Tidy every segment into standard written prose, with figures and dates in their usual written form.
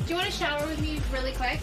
Do you want to shower with me really quick?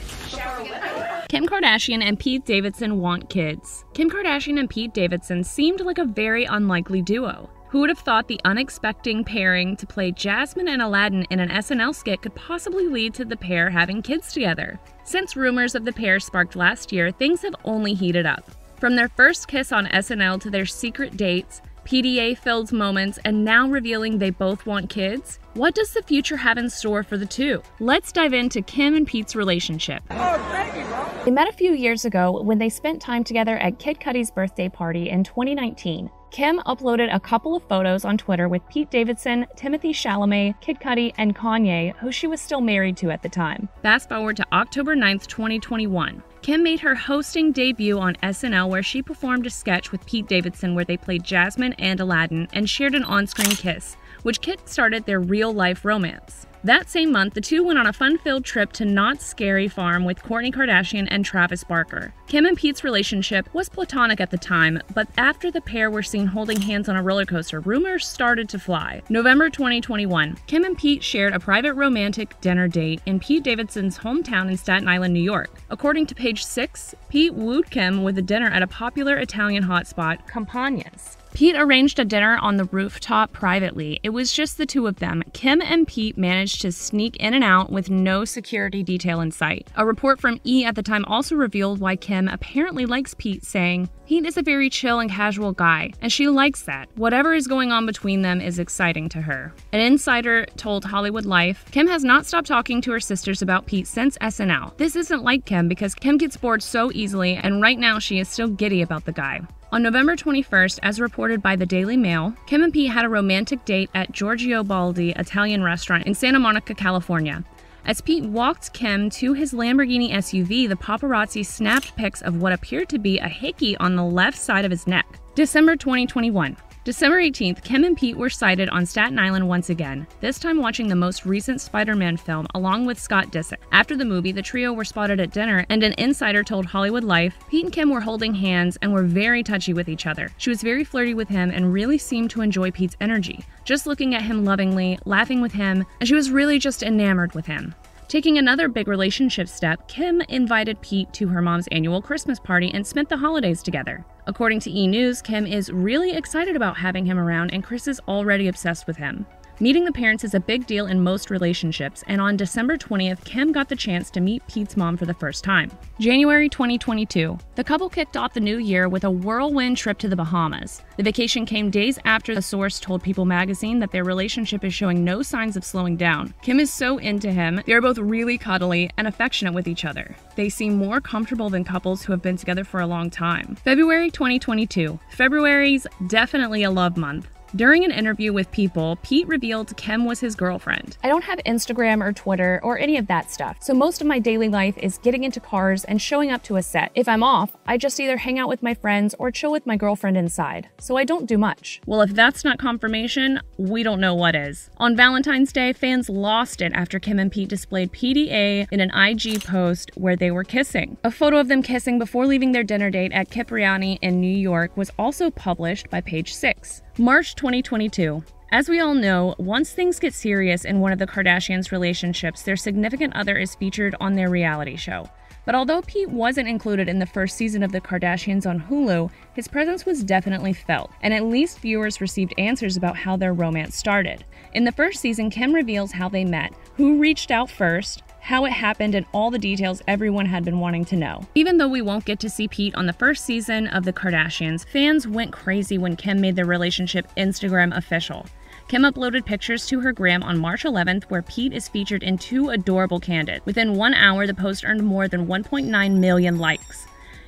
Kim Kardashian and Pete Davidson want kids. Kim Kardashian and Pete Davidson seemed like a very unlikely duo. Who would have thought the unexpecting pairing to play Jasmine and Aladdin in an SNL skit could possibly lead to the pair having kids together? Since rumors of the pair sparked last year, things have only heated up. From their first kiss on SNL to their secret dates, PDA-filled moments, and now revealing they both want kids? What does the future have in store for the two? Let's dive into Kim and Pete's relationship. They met a few years ago when they spent time together at Kid Cudi's birthday party in 2019. Kim uploaded a couple of photos on Twitter with Pete Davidson, Timothée Chalamet, Kid Cudi, and KANYE, who she was still married to at the time. Fast forward to October 9th, 2021. Kim made her hosting debut on SNL where she performed a sketch with Pete Davidson where they played Jasmine and Aladdin and shared an on-screen kiss, which kick-started their real-life romance. That same month, the two went on a fun-filled trip to Knott's Scary Farm with Kourtney Kardashian and Travis Barker. Kim and Pete's relationship was platonic at the time, but after the pair were seen holding hands on a roller coaster, rumors started to fly. November 2021, Kim and Pete shared a private romantic dinner date in Pete Davidson's hometown in Staten Island, New York. According to Page 6, Pete wooed Kim with a dinner at a popular Italian hotspot, Campagna's. Pete arranged a dinner on the rooftop privately. It was just the two of them. Kim and Pete managed to sneak in and out with no security detail in sight. A report from E! At the time also revealed why Kim apparently likes Pete, saying, "Pete is a very chill and casual guy, and she likes that. Whatever is going on between them is exciting to her." An insider told Hollywood Life, Kim has not stopped talking to her sisters about Pete since SNL. This isn't like Kim because Kim gets bored so easily, and right now she is still giddy about the guy. On November 21st, as reported by the Daily Mail, Kim and Pete had a romantic date at Giorgio Baldi Italian restaurant in Santa Monica, California. As Pete walked Kim to his Lamborghini SUV, the paparazzi snapped pics of what appeared to be a hickey on the left side of his neck. December 2021. December 18th, Kim and Pete were sighted on Staten Island once again, this time watching the most recent Spider-Man film along with Scott Disick. After the movie, the trio were spotted at dinner, and an insider told Hollywood Life, Pete and Kim were holding hands and were very touchy with each other. She was very flirty with him and really seemed to enjoy Pete's energy, just looking at him lovingly, laughing with him, and she was really just enamored with him. Taking another big relationship step, Kim invited Pete to her mom's annual Christmas party and spent the holidays together. According to E! News, Kim is really excited about having him around, and Chris is already obsessed with him. Meeting the parents is a big deal in most relationships, and on December 20th, Kim got the chance to meet Pete's mom for the first time. January 2022. The couple kicked off the new year with a whirlwind trip to the Bahamas. The vacation came days after the source told People magazine that their relationship is showing no signs of slowing down. Kim is so into him, they are both really cuddly and affectionate with each other. They seem more comfortable than couples who have been together for a long time. February 2022. February's definitely a love month. During an interview with People, Pete revealed Kim was his girlfriend. "I don't have Instagram or Twitter or any of that stuff, so most of my daily life is getting into cars and showing up to a set. If I'm off, I just either hang out with my friends or chill with my girlfriend inside, so I don't do much." Well, if that's not confirmation, we don't know what is. On Valentine's Day, fans lost it after Kim and Pete displayed PDA in an IG post where they were kissing. A photo of them kissing before leaving their dinner date at Cipriani in New York was also published by Page 6. March 2022. As we all know, once things get serious in one of the Kardashians' relationships, their significant other is featured on their reality show. But although Pete wasn't included in the first season of the Kardashians on Hulu, his presence was definitely felt, and at least viewers received answers about how their romance started. In the first season, Kim reveals how they met, who reached out first, how it happened, and all the details everyone had been wanting to know. Even though we won't get to see Pete on the first season of the Kardashians, fans went crazy when Kim made their relationship Instagram official. Kim uploaded pictures to her gram on March 11th where Pete is featured in two adorable candid. Within 1 hour, the post earned more than 1.9 million likes.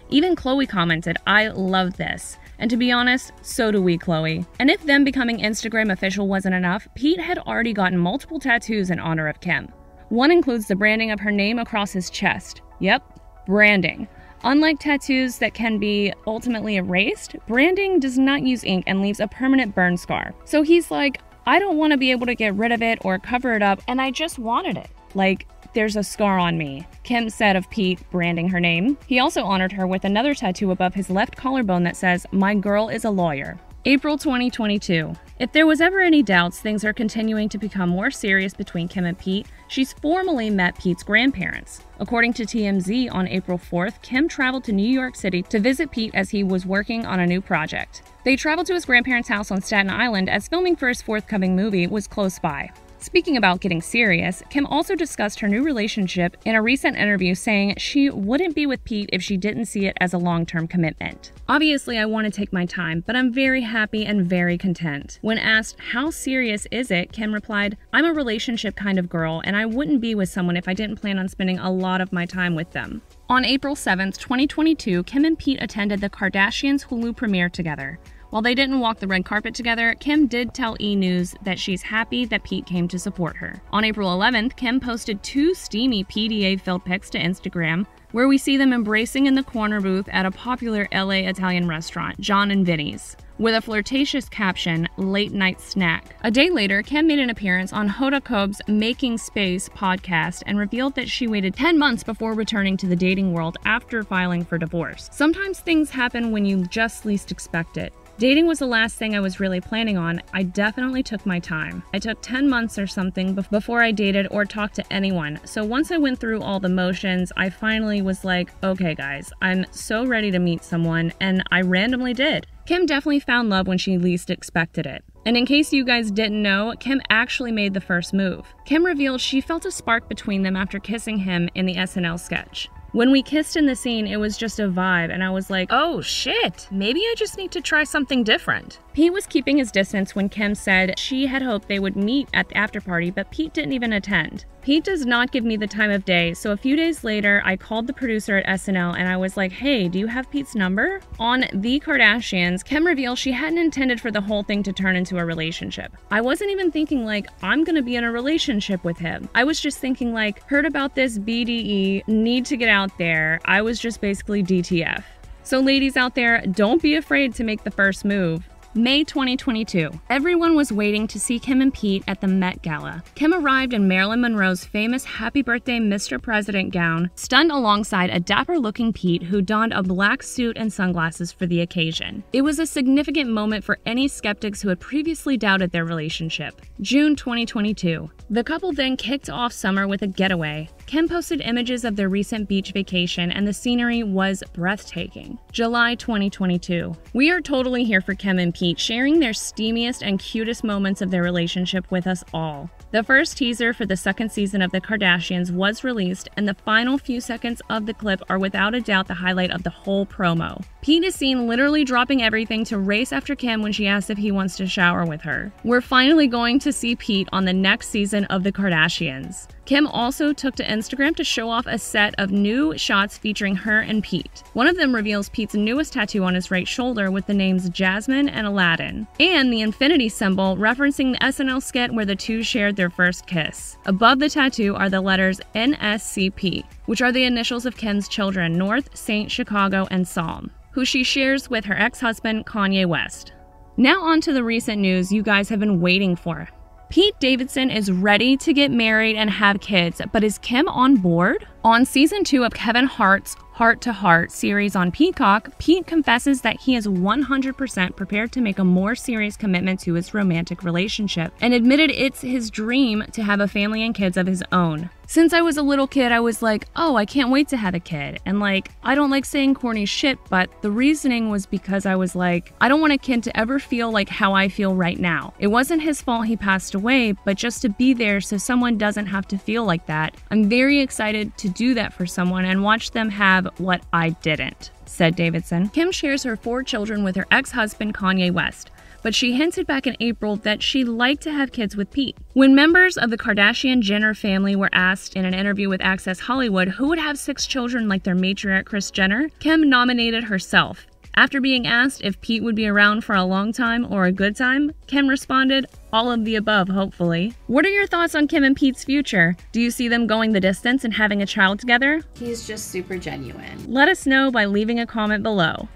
Even Khloe commented, "I love this." And to be honest, so do we, Khloe. And if them becoming Instagram official wasn't enough, Pete had already gotten multiple tattoos in honor of Kim. One includes the branding of her name across his chest. Yep, branding. Unlike tattoos that can be ultimately erased, branding does not use ink and leaves a permanent burn scar. So he's like, I don't want to be able to get rid of it or cover it up, and I just wanted it. Like, there's a scar on me, Kim said of Pete branding her name. He also honored her with another tattoo above his left collarbone that says, "My girl is a lawyer." April 2022. If there was ever any doubts things are continuing to become more serious between Kim and Pete, she's formally met Pete's grandparents. According to TMZ, on April 4th, Kim traveled to New York City to visit Pete as he was working on a new project. They traveled to his grandparents' house on Staten Island as filming for his forthcoming movie was close by. Speaking about getting serious, Kim also discussed her new relationship in a recent interview, saying she wouldn't be with Pete if she didn't see it as a long-term commitment. Obviously, I want to take my time, but I'm very happy and very content. When asked, how serious is it, Kim replied, I'm a relationship kind of girl, and I wouldn't be with someone if I didn't plan on spending a lot of my time with them. On April 7th, 2022, Kim and Pete attended the Kardashians Hulu premiere together. While they didn't walk the red carpet together, Kim did tell E! News that she's happy that Pete came to support her. On April 11th, Kim posted 2 steamy PDA-filled pics to Instagram, where we see them embracing in the corner booth at a popular LA Italian restaurant, John and Vinny's, with a flirtatious caption, late night snack. A day later, Kim made an appearance on Hoda Kotb's Making Space podcast and revealed that she waited 10 months before returning to the dating world after filing for divorce. Sometimes things happen when you just least expect it. Dating was the last thing I was really planning on. I definitely took my time. I took 10 months or something before I dated or talked to anyone. So once I went through all the motions, I finally was like, okay guys, I'm so ready to meet someone, and I randomly did. Kim definitely found love when she least expected it. And in case you guys didn't know, Kim actually made the first move. Kim revealed she felt a spark between them after kissing him in the SNL sketch. When we kissed in the scene, it was just a vibe, and I was like, oh shit, maybe I just need to try something different. Pete was keeping his distance when Kim said she had hoped they would meet at the after party, but Pete didn't even attend. Pete does not give me the time of day, so a few days later, I called the producer at SNL and I was like, hey, do you have Pete's number? On The Kardashians, Kim revealed she hadn't intended for the whole thing to turn into a relationship. I wasn't even thinking like, I'm gonna be in a relationship with him. I was just thinking like, heard about this BDE, need to get out there. I was just basically DTF. So ladies out there, don't be afraid to make the first move. May 2022. Everyone was waiting to see Kim and Pete at the Met Gala. Kim arrived in Marilyn Monroe's famous Happy Birthday Mr. President gown, stunned alongside a dapper-looking Pete who donned a black suit and sunglasses for the occasion. It was a significant moment for any skeptics who had previously doubted their relationship. June 2022. The couple then kicked off summer with a getaway. Kim posted images of their recent beach vacation, and the scenery was breathtaking. July 2022. We are totally here for Kim and Pete, sharing their steamiest and cutest moments of their relationship with us all. The first teaser for the second season of The Kardashians was released, and the final few seconds of the clip are without a doubt the highlight of the whole promo. Pete is seen literally dropping everything to race after Kim when she asks if he wants to shower with her. We're finally going to see Pete on the next season of The Kardashians. Kim also took to Instagram to show off a set of new shots featuring her and Pete. One of them reveals Pete's newest tattoo on his right shoulder with the names Jasmine and Aladdin, and the infinity symbol referencing the SNL skit where the two shared their first kiss. Above the tattoo are the letters NSCP, which are the initials of Kim's children, North, Saint, Chicago, and Psalm, who she shares with her ex-husband Kanye West. Now on to the recent news you guys have been waiting for. Pete Davidson is ready to get married and have kids, but is Kim on board? On season 2 of Kevin Hart's Heart to Heart series on Peacock, Pete confesses that he is 100% prepared to make a more serious commitment to his romantic relationship, and admitted it's his dream to have a family and kids of his own. Since I was a little kid, I was like, oh, I can't wait to have a kid. And like, I don't like saying corny shit, but the reasoning was because I was like, I don't want a kid to ever feel like how I feel right now. It wasn't his fault he passed away, but just to be there so someone doesn't have to feel like that. I'm very excited to do that for someone and watch them have what I didn't, said Davidson. Kim shares her 4 children with her ex-husband Kanye West, but she hinted back in April that she'd like to have kids with Pete. When members of the Kardashian-Jenner family were asked in an interview with Access Hollywood who would have 6 children like their matriarch Kris Jenner, Kim nominated herself. After being asked if Pete would be around for a long time or a good time, Kim responded, all of the above, hopefully. What are your thoughts on Kim and Pete's future? Do you see them going the distance and having a child together? He's just super genuine. Let us know by leaving a comment below.